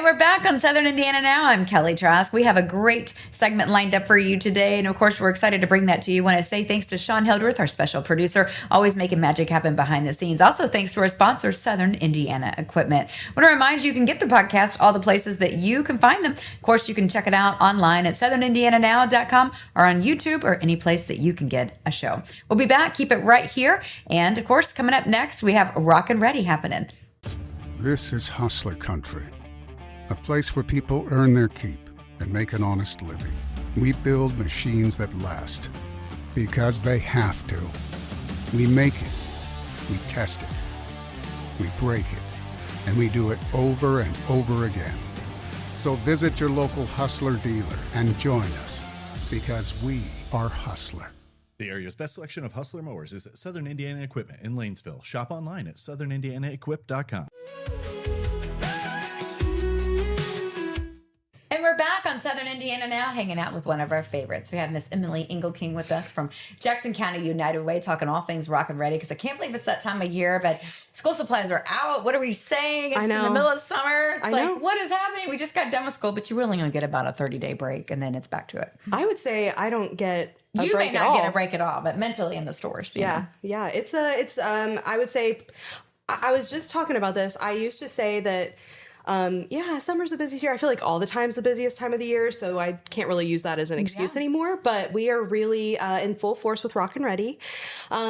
And we're back on Southern Indiana Now. I'm Kelly Trask. We have a great segment lined up for you today. And of course, we're excited to bring that to you. I want to say thanks to Sean Hildreth, our special producer, always making magic happen behind the scenes. Also, thanks to our sponsor, Southern Indiana Equipment. I want to remind you, you can get the podcast all the places that you can find them. Of course, you can check it out online at southernIndianaNow.com or on YouTube or any place that you can get a show. We'll be back. Keep it right here. And of course, coming up next, we have Rockin' Ready happening. This is hustler country. A place where people earn their keep and make an honest living. We build machines that last because they have to. We make it, we test it, we break it, and we do it over and over again. So visit your local Hustler dealer and join us because we are Hustler. The area's best selection of Hustler mowers is at Southern Indiana Equipment in Lanesville. Shop online at southernIndianaEquip.com. And we're back on Southern Indiana Now, hanging out with one of our favorites. We have Miss Emily Engelking with us from Jackson County United Way, talking all things Rockin' Ready, because I can't believe it's that time of year, but school supplies are out. What are we saying? It's in the middle of summer. It's like, what is happening? We just got done with school, but you really only get about a 30-day break, and then it's back to it. I would say I don't get a break at all. You may not get a break at all, but mentally in the stores. Yeah. It's I would say, I was just talking about this. I used to say that summer's the busiest year. I feel like all the time's the busiest time of the year, so I can't really use that as an excuse anymore. But we are really in full force with Rockin' Ready.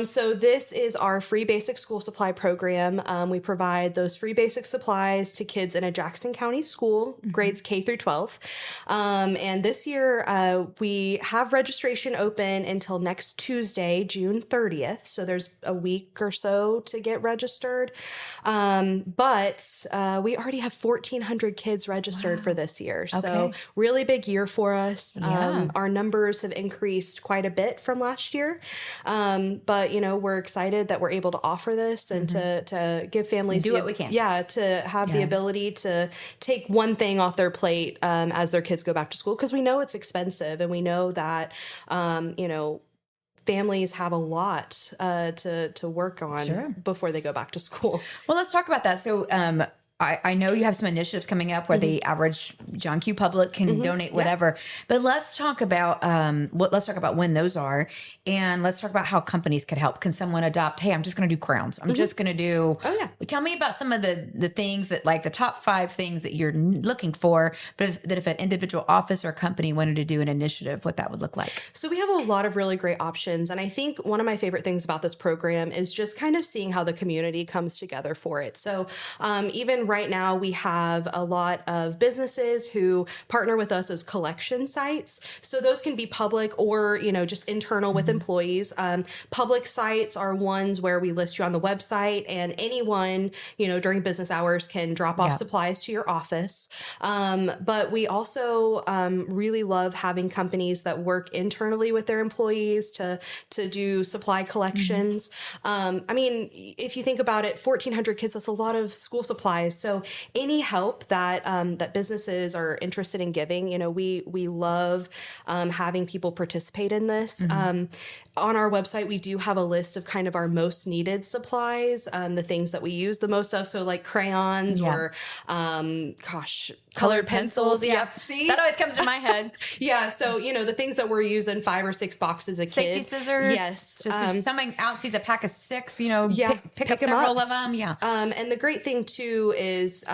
So this is our free basic school supply program. We provide those free basic supplies to kids in a Jackson County school, grades K through 12. And this year we have registration open until next Tuesday, June 30th. So there's a week or so to get registered. But we already have 1,400 kids registered for this year. So really big year for us. Our numbers have increased quite a bit from last year. But, we're excited that we're able to offer this and to give families do what we can. Yeah, to have the ability to take one thing off their plate as their kids go back to school, because we know it's expensive and we know that, families have a lot to work on before they go back to school. Well, let's talk about that. So I know you have some initiatives coming up where the average John Q. public can donate whatever, but let's talk about when those are, and let's talk about how companies could help. Can someone adopt? Hey, I'm just going to do crowns. I'm just going to do. Tell me about some of the things that, like the top 5 things that you're looking for, but if an individual office or company wanted to do an initiative, what that would look like. So we have a lot of really great options, and I think one of my favorite things about this program is just kind of seeing how the community comes together for it. So even right now, we have a lot of businesses who partner with us as collection sites. So those can be public or, just internal with employees. Public sites are ones where we list you on the website, and anyone, during business hours can drop off supplies to your office. But we also really love having companies that work internally with their employees to do supply collections. If you think about it, 1,400 kids, that's a lot of school supplies. So any help that that businesses are interested in giving, we love having people participate in this. On our website, we do have a list of kind of our most needed supplies, the things that we use the most of. So like crayons or, colored pencils. See? That always comes to my head. So, the things that we're using 5 or 6 boxes a kid. Safety scissors. Yes. Just if someone out sees a pack of 6, pick up several of them. And the great thing too is,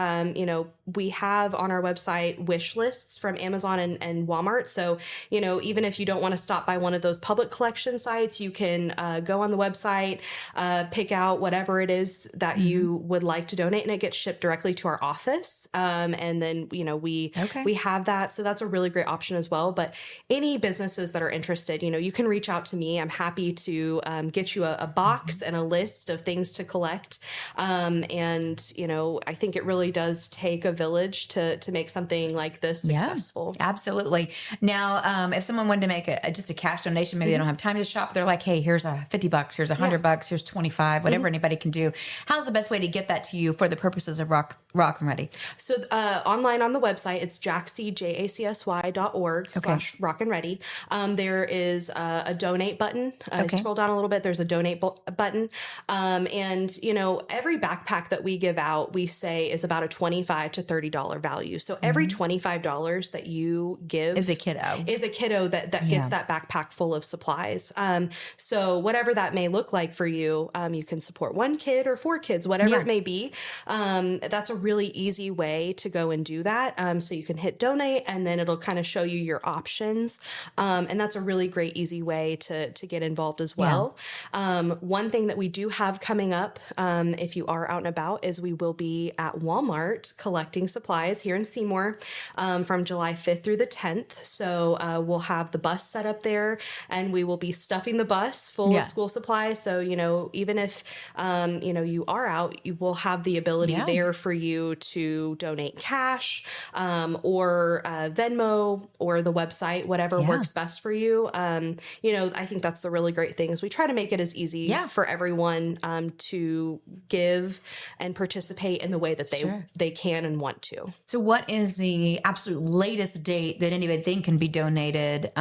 we have on our website wish lists from Amazon and Walmart. So, even if you don't want to stop by one of those public collection sites, you can go on the website, pick out whatever it is that you would like to donate, and it gets shipped directly to our office. And then, we have that. So that's a really great option as well. But any businesses that are interested, you can reach out to me. I'm happy to get you a box and a list of things to collect. I think it really does take a village to make something like this successful. Absolutely. Now, if someone wanted to make just a cash donation, maybe they don't have time to shop, they're like, hey, here's $50, here's $100, here's 25, whatever anybody can do. How's the best way to get that to you for the purposes of Rockin' Ready? So online on the website, it's jacksy.org/Rockin' Ready. There is a donate button. Scroll down a little bit. There's a donate button. Every backpack that we give out, we say is about a $25 to $30 value. So every $25 that you give Is a kiddo that Yeah. gets that backpack full of supplies. So whatever that may look like for you, you can support one kid or 4 kids, whatever Yeah. it may be. That's a really easy way to go and do that. So you can hit donate, and then it'll kind of show you your options. And that's a really great, easy way to get involved as well. One thing that we do have coming up, if you are out and about, is we will be at Walmart collecting supplies here in Seymour from July 5th through the 10th. So we'll have the bus set up there, and we will be stuffing the bus full Yeah. of school supplies. So, even if, you are out, you will have the ability Yeah. there for you to donate cash or Venmo or the website, whatever Yeah. works best for you. I think that's the really great thing is we try to make it as easy Yeah. for everyone to give and participate in the way that Sure. they can and want to. So what is the absolute latest date that anybody can be donated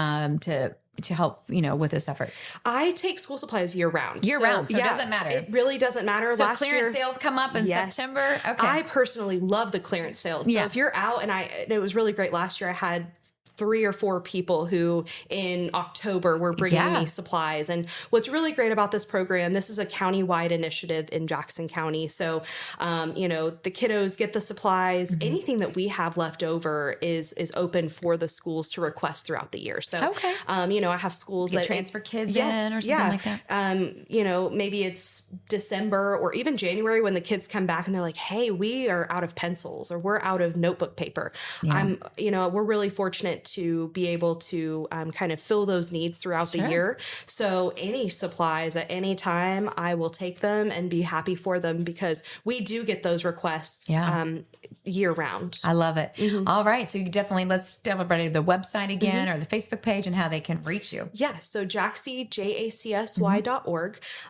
to help, with this effort? I take school supplies year round. Year round, so it doesn't matter. It really doesn't matter. So Last clearance year, sales come up in Yes. September? Okay. I personally love the clearance sales. So Yeah. if you're out, and it was really great last year, I had 3 or 4 people who in October were bringing Yeah. me supplies. And what's really great about this program, this is a county-wide initiative in Jackson County. So, the kiddos get the supplies. Mm-hmm. Anything that we have left over is open for the schools to request throughout the year. So, Okay. I have schools Get that transfer kids Yes, in or something yeah. like that? Maybe it's December or even January when the kids come back and they're like, hey, we are out of pencils or we're out of notebook paper. We're really fortunate to be able to kind of fill those needs throughout the Sure. year. So any supplies at any time, I will take them and be happy for them because we do get those requests Yeah. year round. I love it. All right. So let's tell everybody the website again or the Facebook page and how they can reach you. Yeah, so jacsy.org.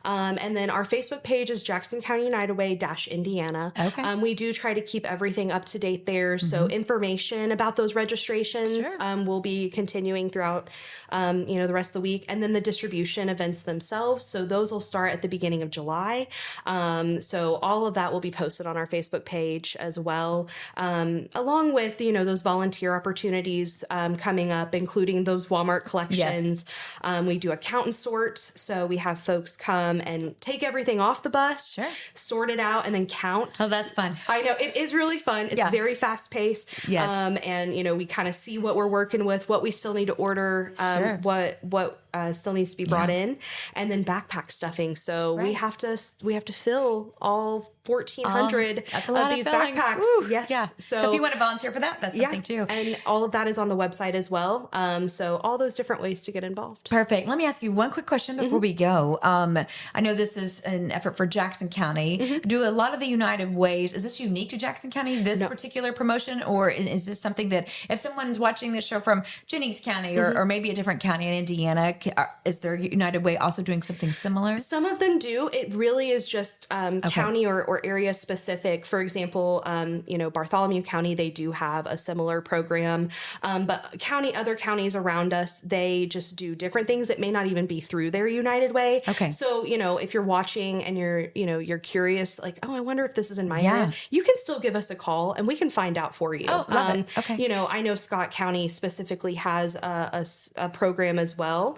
And then our Facebook page is Jackson County United Way Indiana. Okay. We do try to keep everything up to date there. So information about those registrations Sure. will be continuing throughout, the rest of the week. And then the distribution events themselves. So those will start at the beginning of July. So all of that will be posted on our Facebook page as well, along with, those volunteer opportunities coming up, including those Walmart collections. We do a count and sort. So we have folks come and take everything off the bus, Sure. sort it out, and then count. Oh, that's fun. I know it is really fun. It's Yeah. very fast paced. Yes. And we kind of see what we're working with, what we still need to order, Sure. what still needs to be brought in, and then backpack stuffing. So we Right. have to fill all 1,400 That's a lot of these fillings. backpacks. Woo. Yes. Yeah. So if you want to volunteer for that, that's something too. And all of that is on the website as well. So all those different ways to get involved. Perfect. Let me ask you one quick question before we go. I know this is an effort for Jackson County. Do a lot of the United Ways, is this unique to Jackson County, this particular promotion, or is this something that if someone's watching this show from Jennings County or maybe a different county in Indiana, is their United Way also doing something similar? Some of them do. It really is just county or area specific. For example, Bartholomew County, they do have a similar program. But other counties around us, they just do different things that may not even be through their United Way. Okay. So, if you're watching and you're curious, like, oh, I wonder if this is in my Yeah. area, you can still give us a call and we can find out for you. Oh, love it. Okay. I know Scott County specifically has a program as well.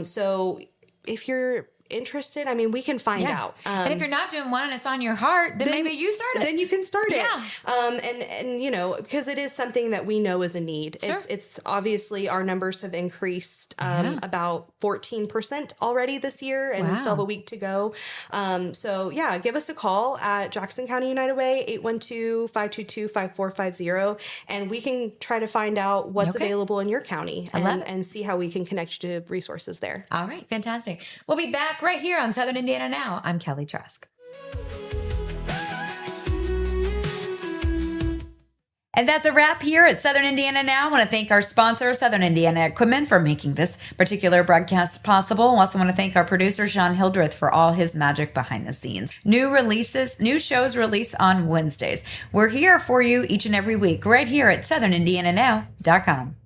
So if you're interested, we can find out. And if you're not doing one and it's on your heart, then maybe you start it. Then you can start it. Yeah. And because it is something that we know is a need. Sure. It's obviously our numbers have increased about 14% already this year, and we still have a week to go. So give us a call at Jackson County United Way, 812-522-5450, and we can try to find out what's available in your county and see how we can connect you to resources there. All right. Fantastic. We'll be back right here on Southern Indiana Now. I'm Kelly Trask. And that's a wrap here at Southern Indiana Now. I want to thank our sponsor, Southern Indiana Equipment, for making this particular broadcast possible. I also want to thank our producer, Sean Hildreth, for all his magic behind the scenes. New shows release on Wednesdays. We're here for you each and every week, right here at SouthernIndianaNow.com.